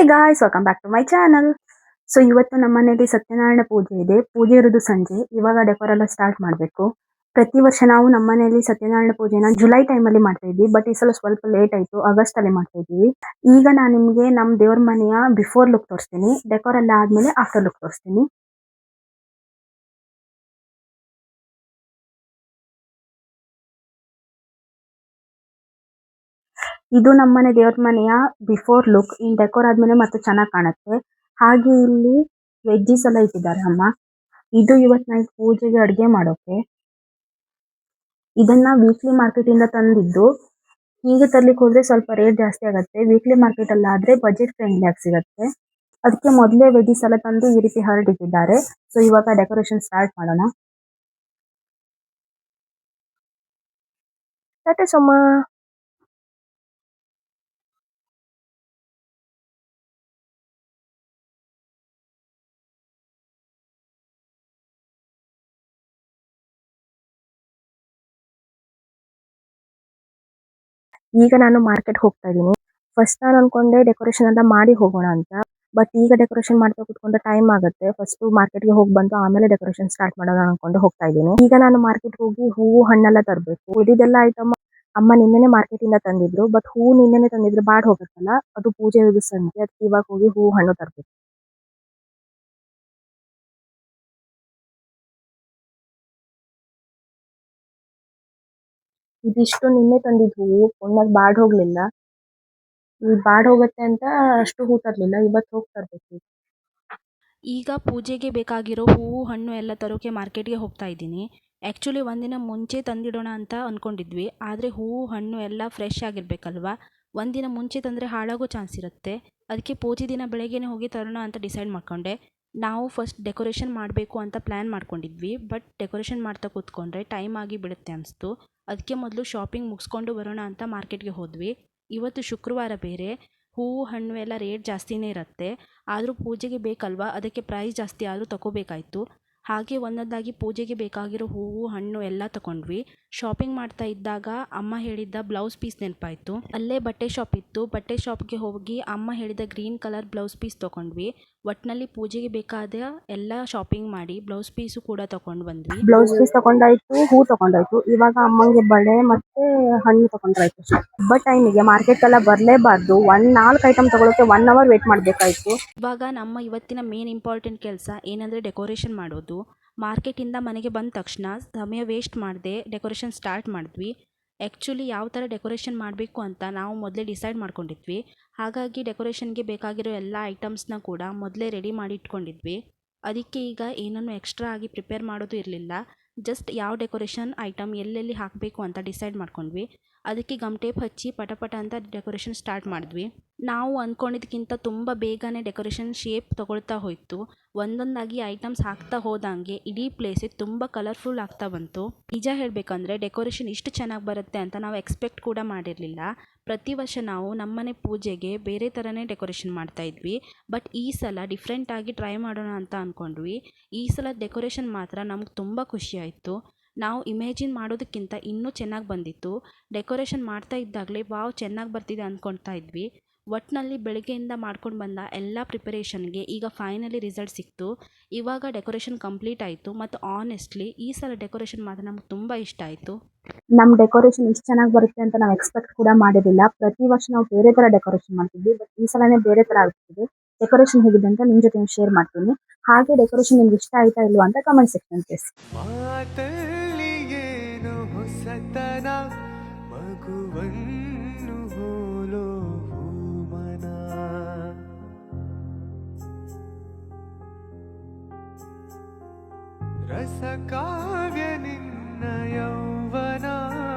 Hey guys, welcome back to my channel. So ಇವತ್ತು ನಮ್ಮ ಮನೆಯಲ್ಲಿ ಸತ್ಯನಾರಾಯಣ ಪೂಜೆ ಇದೆ. ಪೂಜೆ ಇರೋದು ಸಂಜೆ. ಇವಾಗ ಡೆಕೋರ್ ಎಲ್ಲ ಸ್ಟಾರ್ಟ್ ಮಾಡಬೇಕು. ಪ್ರತಿ ವರ್ಷ ನಾವು ನಮ್ಮ ಮನೆಯಲ್ಲಿ ಸತ್ಯನಾರಾಯಣ ಪೂಜೆನ ಜುಲೈ ಟೈಮಲ್ಲಿ ಮಾಡ್ತಾ ಇದ್ವಿ. ಬಟ್ ಈ ಸಲ ಸ್ವಲ್ಪ ಲೇಟ್ ಆಯ್ತು, ಆಗಸ್ಟ್ ಅಲ್ಲಿ ಮಾಡ್ತಾ ಇದ್ವಿ. ಈಗ ನಾನು ನಿಮಗೆ ನಮ್ಮ ದೇವ್ರ ಮನೆಯ ಬಿಫೋರ್ ಲುಕ್ ತೋರಿಸ್ತೀನಿ. ಡೆಕೋರ್ ಎಲ್ಲ ಆದ್ಮೇಲೆ ಆಫ್ಟರ್ ಲುಕ್ ತೋರಿಸ್ತೀನಿ. ಇದು ನಮ್ಮನೆ ದೇವ್ರ ಮನೆಯ ಬಿಫೋರ್ ಲುಕ್. ಇನ್ ಡೆಕೋರ್ ಆದ್ಮೇಲೆ ಮತ್ತೆ ಚೆನ್ನಾಗಿ ಕಾಣುತ್ತೆ. ಹಾಗೆ ಇಲ್ಲಿ ವೆಜ್ಜೀಸ್ ಎಲ್ಲ ಇಟ್ಟಿದ್ದಾರೆ ಅಮ್ಮ. ಇದು ಇವತ್ ನೈಟ್ ಪೂಜೆಗೆ ಅಡ್ಗೆ ಮಾಡೋಕೆ. ಇದನ್ನ ವೀಕ್ಲಿ ಮಾರ್ಕೆಟ್ ಇಂದ ತಂದಿದ್ದು. ಹೀಗೆ ತರ್ಲಿಕ್ಕೆ ಹೋದ್ರೆ ಸ್ವಲ್ಪ ರೇಟ್ ಜಾಸ್ತಿ ಆಗುತ್ತೆ. ವೀಕ್ಲಿ ಮಾರ್ಕೆಟ್ ಅಲ್ಲಿ ಆದ್ರೆ ಬಜೆಟ್ ಫ್ರೆಂಡ್ಲಿ ಆಗಿ ಸಿಗುತ್ತೆ. ಅದಕ್ಕೆ ಮೊದಲೇ ವೆಜ್ಜೀಸ್ ಎಲ್ಲ ತಂದು ಈ ರೀತಿ ಹರಡಿಟ್ಟಿದ್ದಾರೆ. ಸೊ ಇವಾಗ ಡೆಕೋರೇಷನ್ ಸ್ಟಾರ್ಟ್ ಮಾಡೋಣ. ಸೋಮ. ಈಗ ನಾನು ಮಾರ್ಕೆಟ್ ಹೋಗ್ತಾ ಇದ್ದೀನಿ. ಫಸ್ಟ್ ನಾನು ಅನ್ಕೊಂಡೆ ಡೆಕೋರೇಷನ್ ಎಲ್ಲ ಮಾಡಿ ಹೋಗೋಣ ಅಂತ. ಬಟ್ ಈಗ ಡೆಕೋರೇಷನ್ ಮಾಡ್ತಾ ಕುತ್ಕೊಂಡ್ರೆ ಟೈಮ್ ಆಗುತ್ತೆ. ಫಸ್ಟ್ ಮಾರ್ಕೆಟ್ಗೆ ಹೋಗಿ ಬಂದು ಆಮೇಲೆ ಡೆಕೋರೇಷನ್ ಸ್ಟಾರ್ಟ್ ಮಾಡೋಣ ಅನ್ಕೊಂಡು ಹೋಗ್ತಾ ಇದ್ದೀನಿ. ಈಗ ನಾನು ಮಾರ್ಕೆಟ್ ಹೋಗಿ ಹೂವು ಹಣ್ಣೆಲ್ಲ ತರಬೇಕು. ಉಳಿದೆಲ್ಲ ಐಟಮ್ ಅಮ್ಮ ನಿನ್ನೆನೆ ಮಾರ್ಕೆಟ್ ಇಂದ ತಂದಿದ್ರು. ಬಟ್ ಹೂವು ನಿನ್ನೆನೆ ತಂದಿದ್ರೆ ಬಾಡ್ ಹೋಗುತ್ತಲ್ಲ, ಅದು ಪೂಜೆ ಇರೋದು ಸಂಜೆ. ಅದಕ್ಕೆ ಇವಾಗ ಹೋಗಿ ಹೂವು ಹಣ್ಣು ತರಬೇಕು. ಇದಿಷ್ಟು ನಿನ್ನೆ ತಂದಿದ್ ಹೂವು ಒಣ್ಣಾಗ್ ಬಾಡ್ ಹೋಗ್ಲಿಲ್ಲ. ಈ ಬಾಡ್ ಹೋಗುತ್ತೆ ಅಂತ ಅಷ್ಟು ಹೂ ತರ್ಲಿಲ್ಲ. ಇವತ್ತು ಹೋಗಿ ತರ್ಬೇಕು. ಈಗ ಪೂಜೆಗೆ ಬೇಕಾಗಿರೋ ಹೂವು ಹಣ್ಣು ಎಲ್ಲ ತರೋಕೆ ಮಾರ್ಕೆಟ್ಗೆ ಹೋಗ್ತಾ ಇದ್ದೀನಿ. ಆ್ಯಕ್ಚುಲಿ ಒಂದಿನ ಮುಂಚೆ ತಂದಿಡೋಣ ಅಂತ ಅಂದ್ಕೊಂಡಿದ್ವಿ. ಆದರೆ ಹೂವು ಹಣ್ಣು ಎಲ್ಲ ಫ್ರೆಶ್ ಆಗಿರಬೇಕಲ್ವಾ. ಒಂದಿನ ಮುಂಚೆ ತಂದರೆ ಹಾಳಾಗೋ ಚಾನ್ಸ್ ಇರುತ್ತೆ. ಅದಕ್ಕೆ ಪೂಜೆ ದಿನ ಬೆಳಗ್ಗೆನೇ ಹೋಗಿ ತರೋಣ ಅಂತ ಡಿಸೈಡ್ ಮಾಡ್ಕೊಂಡೆ. ನಾವು ಫಸ್ಟ್ ಡೆಕೋರೇಷನ್ ಮಾಡಬೇಕು ಅಂತ ಪ್ಲ್ಯಾನ್ ಮಾಡ್ಕೊಂಡಿದ್ವಿ. ಬಟ್ ಡೆಕೋರೇಷನ್ ಮಾಡ್ತಾ ಕೂತ್ಕೊಂಡ್ರೆ ಟೈಮ್ ಆಗಿ ಬಿಡುತ್ತೆ ಅನಿಸ್ತು. ಅದಕ್ಕೆ ಮೊದಲು ಶಾಪಿಂಗ್ ಮುಗಿಸ್ಕೊಂಡು ಬರೋಣ ಅಂತ ಮಾರ್ಕೆಟ್ಗೆ ಹೋದ್ವಿ. ಇವತ್ತು ಶುಕ್ರವಾರ ಬೇರೆ. ಹೂವು ಹಣ್ಣು ಎಲ್ಲ ರೇಟ್ ಜಾಸ್ತಿನೇ ಇರುತ್ತೆ. ಆದರೂ ಪೂಜೆಗೆ ಬೇಕಲ್ವಾ, ಅದಕ್ಕೆ ಪ್ರೈಸ್ ಜಾಸ್ತಿ ಆದರೂ ತಗೋಬೇಕಾಯ್ತು. ಹಾಗೆ ಒಂದೊಂದಾಗಿ ಪೂಜೆಗೆ ಬೇಕಾಗಿರೋ ಹೂವು ಹಣ್ಣು ಎಲ್ಲ ತಗೊಂಡ್ವಿ. ಶಾಪಿಂಗ್ ಮಾಡ್ತಾ ಇದ್ದಾಗ ಅಮ್ಮ ಹೇಳಿದ್ದ ಬ್ಲೌಸ್ ಪೀಸ್ ನೆನಪಾಯಿತು. ಅಲ್ಲೇ ಬಟ್ಟೆ ಶಾಪ್ ಇತ್ತು. ಬಟ್ಟೆ ಶಾಪ್ಗೆ ಹೋಗಿ ಅಮ್ಮ ಹೇಳಿದ ಗ್ರೀನ್ ಕಲರ್ ಬ್ಲೌಸ್ ಪೀಸ್ ತೊಗೊಂಡ್ವಿ. ಒಟ್ಟಿನಲ್ಲಿ ಪೂಜೆಗೆ ಬೇಕಾದ ಎಲ್ಲ ಶಾಪಿಂಗ್ ಮಾಡಿ ಬ್ಲೌಸ್ ಪೀಸು ಕೂಡ ತಗೊಂಡು ಬಂದ್ವಿ. ಬ್ಲೌಸ್ ಪೀಸ್ ತಗೊಂಡಾಯ್ತು, ಹೂ ತಗೊಂಡಾಯ್ತು. ಇವಾಗ ಅಮ್ಮಂಗೆ ಬಳೆ ಮತ್ತೆ ಹಣ್ಣು ತಗೊಂಡ್ರಾಯ್ತು. ಹಬ್ಬ ಟೈಮಿಗೆ ಮಾರ್ಕೆಟ್ ಎಲ್ಲ ಬರ್ಲೇಬಾರ್ದು. 4 ಐಟಮ್ ತಗೊಳಕ್ಕೆ 1 ಅವರ್ ವೇಟ್ ಮಾಡ್ಬೇಕಾಯ್ತು. ಇವಾಗ ನಮ್ಮ ಇವತ್ತಿನ ಮೇನ್ ಇಂಪಾರ್ಟೆಂಟ್ ಕೆಲಸ ಏನಂದರೆ ಡೆಕೋರೇಷನ್ ಮಾಡೋದು. ಮಾರ್ಕೆಟಿಂದ ಮನೆಗೆ ಬಂದ ತಕ್ಷಣ ಸಮಯ ವೇಸ್ಟ್ ಮಾಡದೆ ಡೆಕೋರೇಷನ್ ಸ್ಟಾರ್ಟ್ ಮಾಡಿದ್ವಿ. ಆ್ಯಕ್ಚುಲಿ ಯಾವ ಥರ ಡೆಕೋರೇಷನ್ ಮಾಡಬೇಕು ಅಂತ ನಾವು ಮೊದಲೇ ಡಿಸೈಡ್ ಮಾಡ್ಕೊಂಡಿದ್ವಿ. ಹಾಗಾಗಿ ಡೆಕೋರೇಷನ್ಗೆ ಬೇಕಾಗಿರೋ ಎಲ್ಲ ಐಟಮ್ಸ್ನ ಕೂಡ ಮೊದಲೇ ರೆಡಿ ಮಾಡಿ ಇಟ್ಕೊಂಡಿದ್ವಿ. ಅದಕ್ಕೆ ಈಗ ಏನನ್ನು ಎಕ್ಸ್ಟ್ರಾ ಆಗಿ ಪ್ರಿಪೇರ್ ಮಾಡೋದು ಇರಲಿಲ್ಲ. ಜಸ್ಟ್ ಯಾವ ಡೆಕೋರೇಷನ್ ಐಟಮ್ ಎಲ್ಲೆಲ್ಲಿ ಹಾಕಬೇಕು ಅಂತ ಡಿಸೈಡ್ ಮಾಡ್ಕೊಂಡ್ವಿ. ಅದಕ್ಕೆ ಗಮ್ ಟೇಪ್ ಹಚ್ಚಿ ಪಟ ಅಂತ ಡೆಕೋರೇಷನ್ ಸ್ಟಾರ್ಟ್ ಮಾಡಿದ್ವಿ. ನಾವು ಅಂದ್ಕೊಂಡಿದ್ದಕ್ಕಿಂತ ತುಂಬ ಬೇಗನೆ ಡೆಕೋರೇಷನ್ ಶೇಪ್ ತಗೊಳ್ತಾ ಹೋಯಿತು. ಒಂದೊಂದಾಗಿ ಐಟಮ್ಸ್ ಹಾಕ್ತಾ ಹೋದಂಗೆ ಇಡೀ ಪ್ಲೇಸೇ ತುಂಬ ಕಲರ್ಫುಲ್ ಆಗ್ತಾ ಬಂತು. ನಿಜ ಹೇಳಬೇಕಂದ್ರೆ ಡೆಕೋರೇಷನ್ ಇಷ್ಟು ಚೆನ್ನಾಗಿ ಬರುತ್ತೆ ಅಂತ ನಾವು ಎಕ್ಸ್ಪೆಕ್ಟ್ ಕೂಡ ಮಾಡಿರಲಿಲ್ಲ. ಪ್ರತಿ ವರ್ಷ ನಾವು ನಮ್ಮನೆ ಪೂಜೆಗೆ ಬೇರೆ ಥರನೇ ಡೆಕೋರೇಷನ್ ಮಾಡ್ತಾ ಇದ್ವಿ. ಬಟ್ ಈ ಸಲ ಡಿಫ್ರೆಂಟಾಗಿ ಟ್ರೈ ಮಾಡೋಣ ಅಂತ ಅಂದ್ಕೊಂಡ್ವಿ. ಈ ಸಲ ಡೆಕೋರೇಷನ್ ಮಾತ್ರ ನಮ್ಗೆ ತುಂಬ ಖುಷಿ ಆಯಿತು. ನಾವು ಇಮ್ಯಾಜಿನ್ ಮಾಡೋದಕ್ಕಿಂತ ಇನ್ನೂ ಚೆನ್ನಾಗಿ ಬಂದಿತ್ತು. ಡೆಕೋರೇಷನ್ ಮಾಡ್ತಾ ಇದ್ದಾಗಲೇ ವಾವ್ ಚೆನ್ನಾಗಿ ಬರ್ತಿದೆ ಅಂದ್ಕೊಳ್ತಾ ಇದ್ವಿ. ಒಟ್ಟಿನಲ್ಲಿ ಬೆಳಗ್ಗೆಯಿಂದ ಮಾಡ್ಕೊಂಡು ಬಂದ ಎಲ್ಲ ಪ್ರಿಪರೇಷನ್ಗೆ ಈಗ ಫೈನಲಿ ರಿಸಲ್ಟ್ ಸಿಕ್ತು. ಇವಾಗ ಡೆಕೋರೇಷನ್ ಕಂಪ್ಲೀಟ್ ಆಯಿತು. ಮತ್ತು ಆನೆಸ್ಟ್ಲಿ ಈ ಸಲ ಡೆಕೋರೇಷನ್ ಮಾತ್ರ ನಮ್ಗೆ ತುಂಬ ಇಷ್ಟ ಆಯಿತು. ನಮ್ಮ ಡೆಕೋರೇಷನ್ ಇಷ್ಟು ಚೆನ್ನಾಗಿ ಬರುತ್ತೆ ಅಂತ ನಾವು ಎಕ್ಸ್ಪೆಕ್ಟ್ ಕೂಡ ಮಾಡಿರಲಿಲ್ಲ. ಪ್ರತಿ ವರ್ಷ ನಾವು ಬೇರೆ ಥರ ಡೆಕೋರೇಷನ್ ಮಾಡ್ತಿದ್ವಿ. ಬಟ್ ಈ ಸಲನೇ ಬೇರೆ ಥರ ಆಗ್ತಿದೆ. ಡೆಕೋರೇಷನ್ ಹೇಗಿದೆ ಅಂತ ನಿಮ್ಮ ಜೊತೆ ಶೇರ್ ಮಾಡ್ತೀನಿ. ಹಾಗೆ ಡೆಕೋರೇಷನ್ ನಿಮ್ಗೆ ಇಷ್ಟ ಆಯ್ತಾ ಇಲ್ವಾ ಅಂತ ಕಮೆಂಟ್ ಸೆಕ್ಷನ್ ತಿಳಿಸಿ. ರಸಕಾವ್ಯ ನಿನ್ನ ಯೌವನ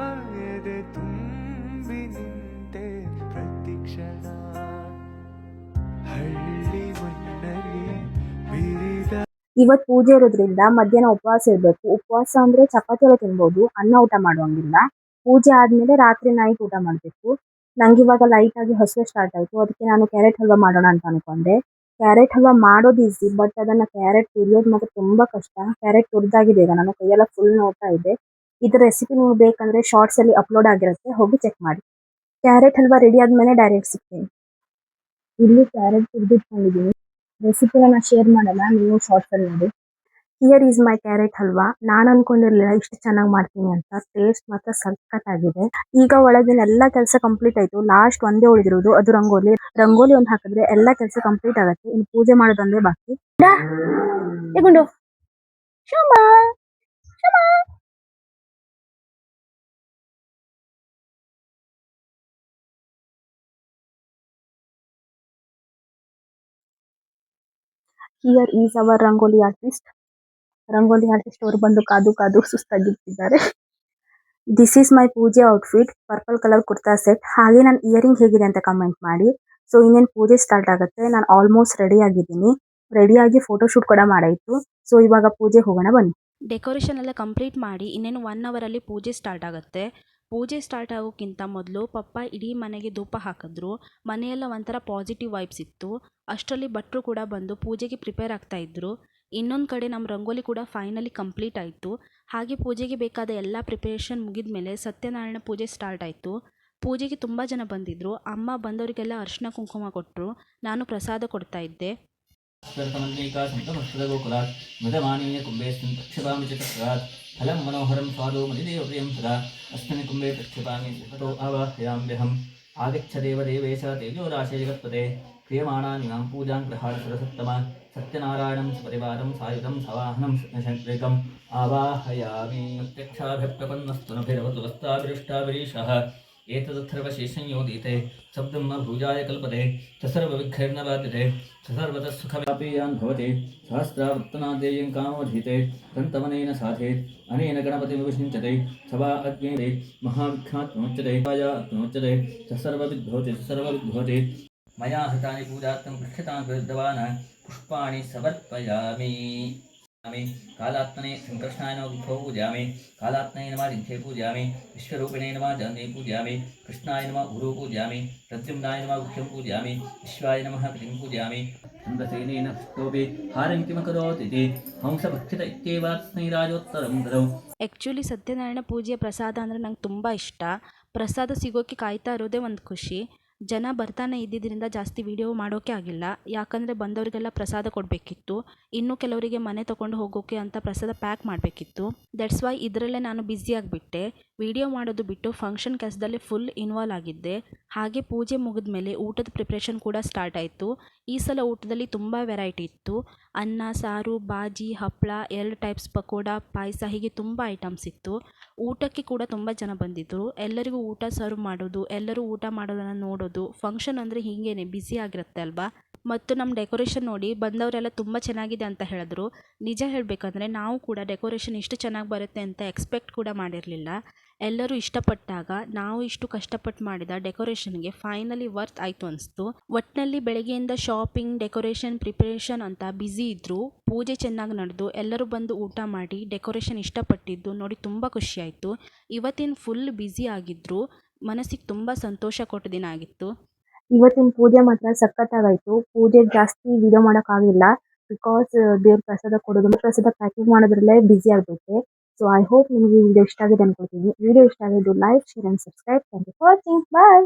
ಎದೆ ತುಂಬಿ ನಿಂತೆ ಪ್ರತಿಕ್ಷಣ ಹಳ್ಳಿ ಮಣ್ಣಲ್ಲಿ ಬಿರಿದ. ಇವತ್ತು ಪೂಜೆ ಇರೋದ್ರಿಂದ ಮಧ್ಯಾಹ್ನ ಉಪವಾಸ ಇರಬೇಕು. ಉಪವಾಸ ಅಂದ್ರೆ ಚಪಾತಿ ಎಲ್ಲ ತಿನ್ಬೋದು, ಅನ್ನ ಊಟ ಮಾಡುವಂಗಿಲ್ಲ. ಪೂಜೆ ಆದ್ಮೇಲೆ ರಾತ್ರಿ ನೈಟ್ ಊಟ ಮಾಡಬೇಕು. ನಂಗೆ ಇವಾಗ ಲೈಟ್ ಆಗಿ ಹಸಿವೆ ಸ್ಟಾರ್ಟ್ ಆಯ್ತು. ಅದಕ್ಕೆ ನಾನು ಕ್ಯಾರೆಟ್ ಹಲ್ವಾ ಮಾಡೋಣ ಅಂತ ಅನ್ಕೊಂಡೆ. ಕ್ಯಾರೆಟ್ ಹಲ್ವಾ ಮಾಡೋದು ಈಸಿ, ಬಟ್ ಅದನ್ನ ಕ್ಯಾರೆಟ್ ತುರಿಯೋದು ಮಾತ್ರ ತುಂಬಾ ಕಷ್ಟ. ಕ್ಯಾರೆಟ್ ತುರಿದಾಗಿದೆ, ಈಗ ನನ್ನ ಕೈಯೆಲ್ಲ ಫುಲ್ ನೋಡ್ತಾ ಇದೆ. ಇದ್ರ ರೆಸಿಪಿ ನಿಮ್ಗೆ ಬೇಕಂದ್ರೆ ಶಾರ್ಟ್ಸ್ ಅಲ್ಲಿ ಅಪ್ಲೋಡ್ ಆಗಿರುತ್ತೆ, ಹೋಗಿ ಚೆಕ್ ಮಾಡಿ. ಕ್ಯಾರೆಟ್ ಹಲ್ವಾ ರೆಡಿ ಆದ್ಮೇಲೆ ಡೈರೆಕ್ಟ್ ಸಿಗ್ತೀನಿ. ಇಲ್ಲಿ ಕ್ಯಾರೆಟ್ ತುರಿದಿಟ್ಕೊಂಡಿದ್ದೀನಿ. ರೆಸಿಪಿನ ನಾನು ಶೇರ್ ಮಾಡಲ್ಲ, ನೀವು ಶಾರ್ಟ್ಸಲ್ಲಿ ನೋಡಿ. Here is my carrot halwa. ನಾನು ಅನ್ಕೊಂಡಿರ್ಲಿಲ್ಲ ಇಷ್ಟು ಚೆನ್ನಾಗಿ ಮಾಡ್ತೀನಿ ಅಂತ. ಟೇಸ್ಟ್ ಮಾತ್ರ ಸಖತ್ತಾಗಿದೆ. ಈಗ ಒಳಗಿನ ಎಲ್ಲ ಕೆಲಸ ಕಂಪ್ಲೀಟ್ ಆಯ್ತು. ಲಾಸ್ಟ್ ಒಂದೇ ಉಳಿದಿರೋದು, ಅದು ರಂಗೋಲಿ. ರಂಗೋಲಿ ಒಂದು ಹಾಕಿದ್ರೆ ಎಲ್ಲ ಕೆಲಸ ಕಂಪ್ಲೀಟ್ ಆಗುತ್ತೆ. ಇನ್ನು ಪೂಜೆ ಮಾಡೋದೊಂದೇ ಬಾಕಿ. ತಗೊಂಡು Shama Shama. Here is our rangoli artist. Rangoli artist ಅವರು ಬಂದು ಕಾದು ಕಾದು ಸುಸ್ತಾಗಿಟ್ಟಿದ್ದಾರೆ. ದಿಸ್ ಈಸ್ ಮೈ ಪೂಜೆ outfit. Purple colour kurta set. ಹಾಗೆ ನನ್ನ ಇಯರಿಂಗ್ ಹೇಗಿದೆ ಅಂತ ಕಮೆಂಟ್ ಮಾಡಿ. ಸೊ ಇನ್ನೇನು ಪೂಜೆ ಸ್ಟಾರ್ಟ್ ಆಗುತ್ತೆ. ನಾನು ಆಲ್ಮೋಸ್ಟ್ ರೆಡಿ ಆಗಿದ್ದೀನಿ. ರೆಡಿಯಾಗಿ ಫೋಟೋಶೂಟ್ ಕೂಡ ಮಾಡಾಯಿತು. ಸೊ ಇವಾಗ ಪೂಜೆ ಹೋಗೋಣ ಬನ್ನಿ. ಡೆಕೋರೇಷನ್ ಎಲ್ಲ ಕಂಪ್ಲೀಟ್ ಮಾಡಿ ಇನ್ನೇನು 1 ಅವರಲ್ಲಿ ಪೂಜೆ ಸ್ಟಾರ್ಟ್ ಆಗುತ್ತೆ. ಪೂಜೆ ಸ್ಟಾರ್ಟ್ ಆಗೋಕ್ಕಿಂತ ಮೊದಲು ಪಪ್ಪ ಇಡೀ ಮನೆಗೆ ಧೂಪ ಹಾಕಿದ್ರು. ಮನೆಯೆಲ್ಲ ಒಂಥರ ಪಾಸಿಟಿವ್ ವೈಬ್ಸ್ ಇತ್ತು. ಅಷ್ಟರಲ್ಲಿ ಭಟ್ರು ಕೂಡ ಬಂದು ಪೂಜೆಗೆ ಪ್ರಿಪೇರ್ ಆಗ್ತಾಯಿದ್ರು. ಇನ್ನೊಂದು ಕಡೆ ನಮ್ಮ ರಂಗೋಲಿ ಕೂಡ ಫೈನಲಿ ಕಂಪ್ಲೀಟ್ ಆಯಿತು. ಹಾಗೆ ಪೂಜೆಗೆ ಬೇಕಾದ ಎಲ್ಲ ಪ್ರಿಪರೇಷನ್ ಮುಗಿದ ಮೇಲೆ ಸತ್ಯನಾರಾಯಣ ಪೂಜೆ ಸ್ಟಾರ್ಟ್ ಆಯಿತು. ಪೂಜೆಗೆ ತುಂಬ ಜನ ಬಂದಿದ್ದರು. ಅಮ್ಮ ಬಂದವರಿಗೆಲ್ಲ ಅರಿಶಿನ ಕುಂಕುಮ ಕೊಟ್ಟರು. ನಾನು ಪ್ರಸಾದ ಕೊಡ್ತಾ ಇದ್ದೆ. गोकुलात् मृतमानीय कुम्भेऽस्मिन् प्रक्षिपामि च तस्मात् फलं मनोहरं स्वादो मदिदेवप्रियं सदा अस्मिन् कुम्भे प्रक्षिपामि सुखतो आवाहयाम्यहम् आगच्छदेव देवेश तेजोराशे जगत्पते क्रियमाणानिमां पूजां गृहाण सरसत्तमा सत्यनारायणं सपरिवारं सायुधं सवाहनं शङ्करिकम् आवाहयामि प्रत्यक्षाभिप्रपन्नस्तनभिरवतु वस्ताभिरिष्टाभिरीशः एतदर्थर्वशेषंयोदिते सब्रह्मभुजाय कल्पते स सर्वविघ्नैर्न बाध्यते स सर्वतः सुखव्यापीयान् भवति सहस्रावर्तनादेयं कामोधीते दन्तमनेन साधेत् अनेन गणपतिर्विषिञ्चते सवा अग्नेते महाविघ्नात्मोच्यते आत्मोच्यते स सर्वविद्भवति मया हृतानि पूजार्थं पृष्ठतान् विरुद्धवान् पुष्पाणि समर्पयामि कालात्मने संकृष्णाय नमः विभो पूजयामि कालात्मने नमः जिह्वे पूजयामि विश्वरूपिणे नमः जगन्ने पूजयामि कृष्णाय नमः उरु पूजयामि प्रद्युम्नाय नमः गुह्यं पूजयामि विश्वाय नमः कृतिं पूजयामि चन्द्रसेनेन स्तोपे हारं किमकरोतीति हंसभक्षित इत्येवास्मै राजोत्तरं ददौ. ಆ್ಯಕ್ಚುಲಿ ಸತ್ಯನಾರಾಯಣ ಪೂಜೆಯ ಪ್ರಸಾದ ಅಂದರೆ ನಂಗೆ ತುಂಬ ಇಷ್ಟ. ಪ್ರಸಾದ ಸಿಗೋಕ್ಕೆ ಕಾಯ್ತಾ ಇರೋದೇ ಒಂದು ಖುಷಿ. ಜನ ಬರ್ತಾನೆ ಇದ್ದಿದ್ದರಿಂದ ಜಾಸ್ತಿ ವೀಡಿಯೋ ಮಾಡೋಕ್ಕೆ ಆಗಿಲ್ಲ. ಯಾಕಂದರೆ ಬಂದವರಿಗೆಲ್ಲ ಪ್ರಸಾದ ಕೊಡಬೇಕಿತ್ತು. ಇನ್ನು ಕೆಲವರಿಗೆ ಮನೆ ತೊಗೊಂಡು ಹೋಗೋಕ್ಕೆ ಅಂತ ಪ್ರಸಾದ ಪ್ಯಾಕ್ ಮಾಡಬೇಕಿತ್ತು. ದಟ್ಸ್ ವೈ ಇದರಲ್ಲೇ ನಾನು ಬ್ಯುಸಿ ಆಗಿಬಿಟ್ಟೆ. ವೀಡಿಯೋ ಮಾಡೋದು ಬಿಟ್ಟು ಫಂಕ್ಷನ್ ಕೆಲಸದಲ್ಲಿ ಫುಲ್ ಇನ್ವಾಲ್ವ್ ಆಗಿದ್ದೆ. ಹಾಗೆ ಪೂಜೆ ಮುಗಿದ ಮೇಲೆ ಊಟದ ಪ್ರಿಪ್ರೇಷನ್ ಕೂಡ ಸ್ಟಾರ್ಟ್ ಆಯಿತು. ಈ ಸಲ ಊಟದಲ್ಲಿ ತುಂಬ ವೆರೈಟಿ ಇತ್ತು. ಅನ್ನ, ಸಾರು, ಬಾಜಿ, ಹಪ್ಪಳ, 2 ಟೈಪ್ಸ್ ಪಕೋಡ, ಪಾಯಸ, ಹೀಗೆ ತುಂಬ ಐಟಮ್ಸ್ ಇತ್ತು. ಊಟಕ್ಕೆ ಕೂಡ ತುಂಬ ಜನ ಬಂದಿದ್ದರು. ಎಲ್ಲರಿಗೂ ಊಟ ಸರ್ವ್ ಮಾಡೋದು, ಎಲ್ಲರೂ ಊಟ ಮಾಡೋದನ್ನು ನೋಡೋದು, ಫಂಕ್ಷನ್ ಅಂದರೆ ಹೀಗೇನೆ ಬ್ಯುಸಿ ಆಗಿರುತ್ತೆ ಅಲ್ವಾ. ಮತ್ತು ನಮ್ಮ ಡೆಕೋರೇಷನ್ ನೋಡಿ ಬಂದವರೆಲ್ಲ ತುಂಬ ಚೆನ್ನಾಗಿದೆ ಅಂತ ಹೇಳಿದ್ರು. ನಿಜ ಹೇಳಬೇಕಂದ್ರೆ ನಾವು ಕೂಡ ಡೆಕೋರೇಷನ್ ಇಷ್ಟು ಚೆನ್ನಾಗಿ ಬರುತ್ತೆ ಅಂತ ಎಕ್ಸ್ಪೆಕ್ಟ್ ಕೂಡ ಮಾಡಿರಲಿಲ್ಲ. ಎಲ್ಲರೂ ಇಷ್ಟಪಟ್ಟಾಗ ನಾವು ಇಷ್ಟು ಕಷ್ಟಪಟ್ಟು ಮಾಡಿದ ಡೆಕೋರೇಷನ್ಗೆ ಫೈನಲಿ ವರ್ತ್ ಆಯಿತು ಅನಿಸ್ತು. ಒಟ್ಟಿನಲ್ಲಿ ಬೆಳಗ್ಗೆಯಿಂದ ಶಾಪಿಂಗ್, ಡೆಕೋರೇಷನ್, ಪ್ರಿಪರೇಷನ್ ಅಂತ ಬ್ಯುಸಿ ಇದ್ದರು. ಪೂಜೆ ಚೆನ್ನಾಗಿ ನಡೆದು ಎಲ್ಲರೂ ಬಂದು ಊಟ ಮಾಡಿ ಡೆಕೋರೇಷನ್ ಇಷ್ಟಪಟ್ಟಿದ್ದು ನೋಡಿ ತುಂಬ ಖುಷಿಯಾಯಿತು. ಇವತ್ತಿನ ಫುಲ್ ಬ್ಯುಸಿ ಆಗಿದ್ದರು. ಮನಸ್ಸಿಗೆ ತುಂಬ ಸಂತೋಷ ಕೊಟ್ಟ ದಿನ ಆಗಿತ್ತು. ಇವತ್ತಿನ ಪೂಜೆ ಮಾತ್ರ ಸಖತ್ತಾಗಾಯ್ತು. ಪೂಜೆಗೆ ಜಾಸ್ತಿ ವಿಡಿಯೋ ಮಾಡೋಕ್ಕಾಗಿಲ್ಲ. ಬಿಕಾಸ್ ದೇವ್ರ ಪ್ರಸಾದ ಕೊಡೋದು, ಪ್ರಸಾದ ಪ್ಯಾಕಿಂಗ್ ಮಾಡೋದ್ರಲ್ಲೇ ಬ್ಯುಸಿ ಆಗ್ಬಿಟ್ಟೆ. ಸೊ ಐ ಹೋಪ್ ನಿಮಗೆ ಈ ವಿಡಿಯೋ ಇಷ್ಟ ಆಗಿದೆ ಅನ್ಕೊಳ್ತೀನಿ. ವಿಡಿಯೋ ಇಷ್ಟ ಆಗಿದ್ದು like, share and subscribe. Thank you for watching. Bye.